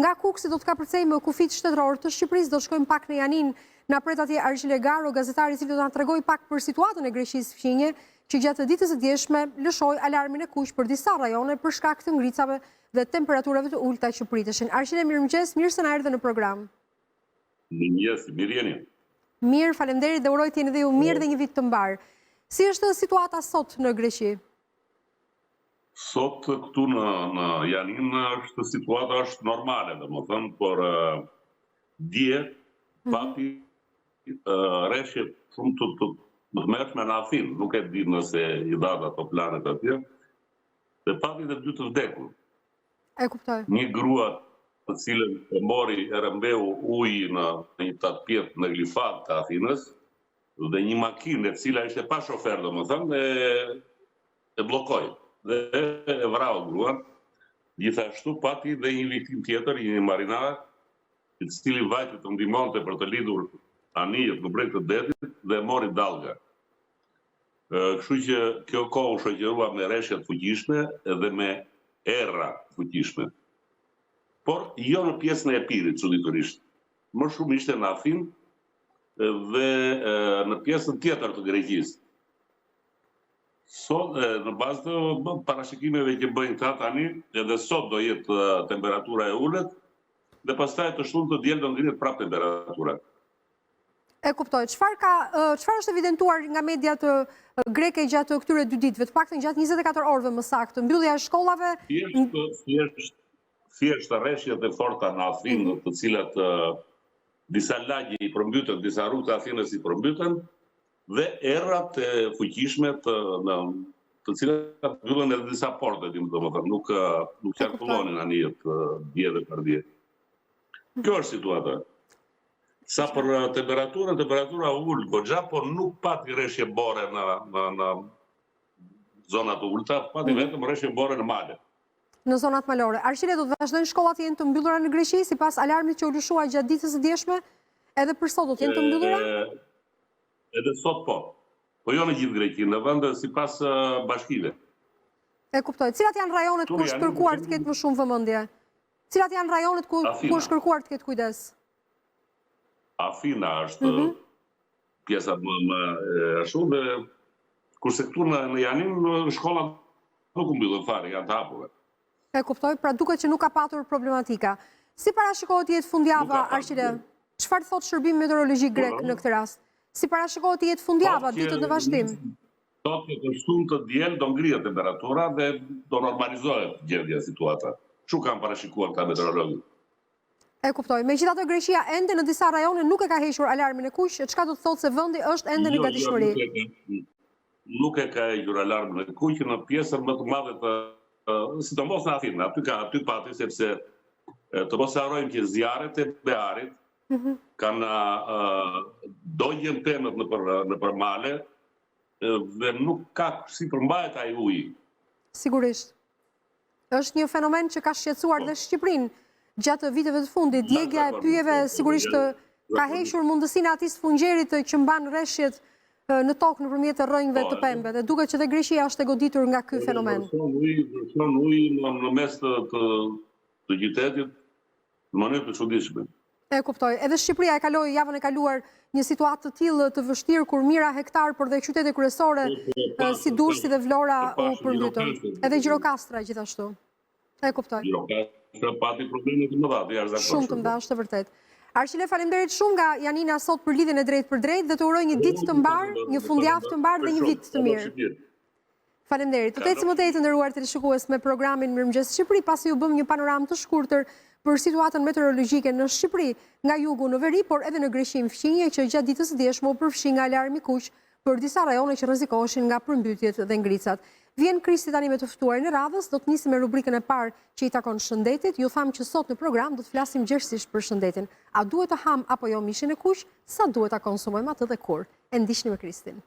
nga Kuksi do të kapërcej më kufit shtetëror të Shqipërisë, do të shkojmë pak në Janin, na pret atje Argjile Garo, gazetari i cili do të na tregoj pak për situatën e Greqisë fqinje, që gjatë ditës së djeshme lëshoi alarmin e kuq për disa rajone për shkak të ngricave dhe temperaturave të ulta që priteshin. Argjile, mirëmëngjes, mirë se na erdhe në program. Mirëmëngjes, mirë jeni. Mirë, faleminderit dhe uroj të jeni dhe ju mirë dhe një vit të mbar. Si është situata sot në Greqi? Sot këtu në Janin situata është normale, domethënë, por dje pati rreshje shumë të mërshme në Athinë, nuk e di nëse i data ato planet atje, dhe pati dhe 2 të vdekur. E kuptoj. Një grua të cilën e mori e rëmbeu ujë në një tapjet në Glifat të Athinës, dhe një makinë e cila ishte pa shofer, domethënë, e bllokoi dhe e vrau gruan. Gjithashtu pati dhe një viktim tjetër, një marinar, i cili vajti të ndihmonte për të lidhur anijet në breg të detit dhe mori dalga. Kështu që kjo kohë u shoqërua me rreshje të fuqishme dhe me erra të fuqishme. Por jo në pjesën e Epirit, çuditërisht. Më shumë ishte në Athinë dhe në pjesën tjetër të Greqisë. Sot, në bazë të parashikimeve që bëjnë këta tani, edhe sot do jetë temperatura e ulët, dhe pastaj të shtunë të diel do ngrihet prapë temperatura. E kuptoj. Çfarë është evidentuar nga mediat greke gjatë këtyre 2 ditëve, të paktën gjatë 24 orëve më saktë, mbyllja e shkollave? Thjesht rreshjet e forta në Athinë, të cilat disa lagje i përmbytën, disa rrugë të Athinës i përmbytën, dhe errat e fuqishme të cilat mbyllen edhe disa porte, domethënë, nuk qarkullonin anijet dje dhe për dje. Kjo është situata. Sa për temperatura ul goxha, por nuk pati rreshje bore në zonat të ulta, pati vetëm rreshje bore në male. Në zonat malore. Argjile, do të vazhdojnë shkollat jenë të mbyllura në Greqi, sipas alarmit që u lëshua gjatë ditës së djeshme, edhe për sot do të jenë të mbyllura? Edhe sot po. Po jo në gjithë Greqinë, në vende sipas bashkive. E kuptoj. Cilat janë rajonet ku është kërkuar të ketë më shumë vëmendje? Cilat janë rajonet ku është kërkuar të ketë kujdes? Afina është pjesa më e shumë, dhe kurse këtu në Janin shkollat nuk u mbyllen fare, janë të hapura. E kuptoj, pra duket që nuk ka patur problematika. Si parashikohet të jetë fundjava, Argjile? Çfarë thot shërbimi meteorologjik grek në këtë rast? Si parashikohet të jetë fundjava, ditët në vazhdim? Sot të shtunë të diel do ngrihet temperatura dhe do normalizohet gjendja situata. Çu kanë parashikuar këta meteorologët? E kuptoj. Megjithatë, Greqia ende në disa rajone nuk e ka hequr alarmin e kuq, çka do të thotë se vendi është ende në gatishmëri? Nuk e ka hequr alarmin e kuq në pjesën më të madhe të, sidomos në Athinë, aty pati, sepse të mos harrojmë që zjarret e Bearit kanë dojën pemët në përmale dhe nuk ka si përmbahet ai uji. Sigurisht. Është një fenomen që ka shqetësuar dhe Shqipërinë gjatë viteve të fundit. Djegja e pyjeve sigurisht ka hequr mundësinë e atij sfungjerit që mban rreshjet në tokë nëpërmjet rrënjve të pemëve. Dhe duket që dhe Greqia është e goditur nga ky fenomen. Vërson uji në mes të qytetit në mënyrë të çuditshme. E kuptoj. Edhe Shqipëria e kaloi javën e kaluar një situatë të tillë të vështirë kur mijëra hektar por dhe qytete kryesore si Durrësi dhe Vlora u përmbytën. Edhe Gjirokastra gjithashtu. E kuptoj. Gjirokastra pati probleme të mëdha, jashtëzakonisht. Shumë të mëdha, është e vërtetë. Argjile, faleminderit shumë nga Janina sot për lidhjen e drejtë për drejtë dhe të uroj një ditë të mbar, një fundjavë të mbar dhe një vit të mirë. Faleminderit. Të ecim të nderuar teleshikues me programin Mirëmëngjes Shqipëri, pasi u bëm një panoramë të shkurtër për situatën meteorologjike në Shqipëri, nga jugu në veri, por edhe në Greqinë fqinje, që gjatë ditës së djeshme u përfshi nga alarmi kuq për disa rajone që rrezikoheshin nga përmbytjet dhe ngricat. Vjen Kristi tani me të ftuarin e radhës, do të nisim me rubrikën e parë që i takon shëndetit. Ju tham që sot në program do të flasim gjerësisht për shëndetin. A duhet të ham apo jo mishin e kuq? Sa duhet ta konsumojmë atë dhe kur? E ndiqni me Kristin.